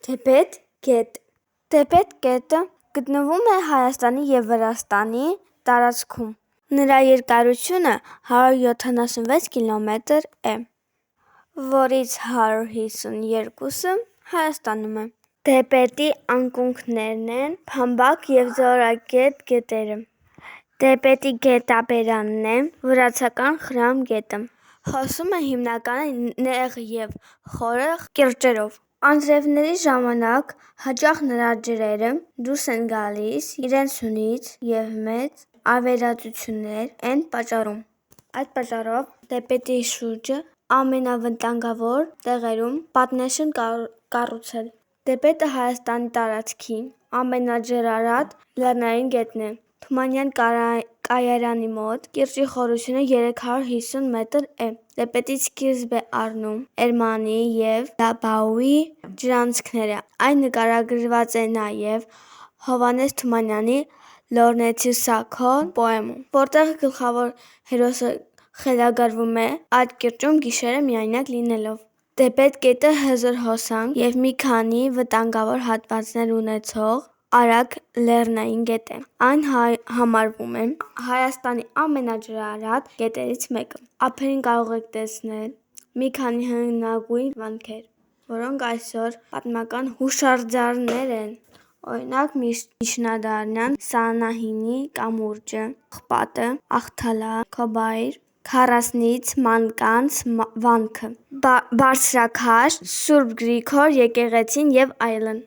Թեպետ գետ Թեպետ գետը գտնվում է Հայաստանի և Վրաստանի տարածքում։ Նրա երկարությունը 176 կիլոմետր է, որից 152-ը Հայաստանում է։ Թեպետի անկյուններն են Փամբակ և Ձորագետ գետերը։ Թեպետի գետաբերանն է վրացական Խրամ գետը։ Հոսում է հիմնականում նեղ և խորը կիրճերով։ Անձրևների ժամանակ հաճախ նրա ջրերը դուրս են գալիս իրենցունից և մեծ ավերածություններ են պատճառում։ Այդ պատճառով Թեպետի շուրջը ամենավտանգավոր տեղերում պատնեշ են կառուցել։ Թեպետը Հայաստանի տարածքի ամենաջրարատ լեռնային գետն է։ Թումանյան կայարանի մոտ կիրճի խորությունը 350 մետր է։ Թեպետից սկիզբ է առնում Էրմանի և Դաբաուի ջրանցքները։ Այն նկարագրված է նաև Հովհաննես Թումանյանի «Լոռենցիո պոեմում», որտեղ գլխավոր հերոսը խելագարվում է այդ կիրճում գիշերը միայնակ լինելով։ Թեպետ գետը հզոր հոսանք և մի քանի վտանգավոր հատվածներ ունեցող արագ լեռնային գետ է։ Այն համարվում է Հայաստանի ամենաջրարատ գետերից մեկը։ Ափերին կարող եք տեսնել մի քանի հնագույն վանքեր, որոնք այսօր պատմական հուշարձաններ են, օրինակ՝ Միջնադարյան Սանահինի կամուրջը, Աղբատը, Ախթալա, Քոբայր, Քառասնից մանկանց վանքը, Բարձրաքաշ, Սուրբ Գրիգոր եկեղեցին և այլն։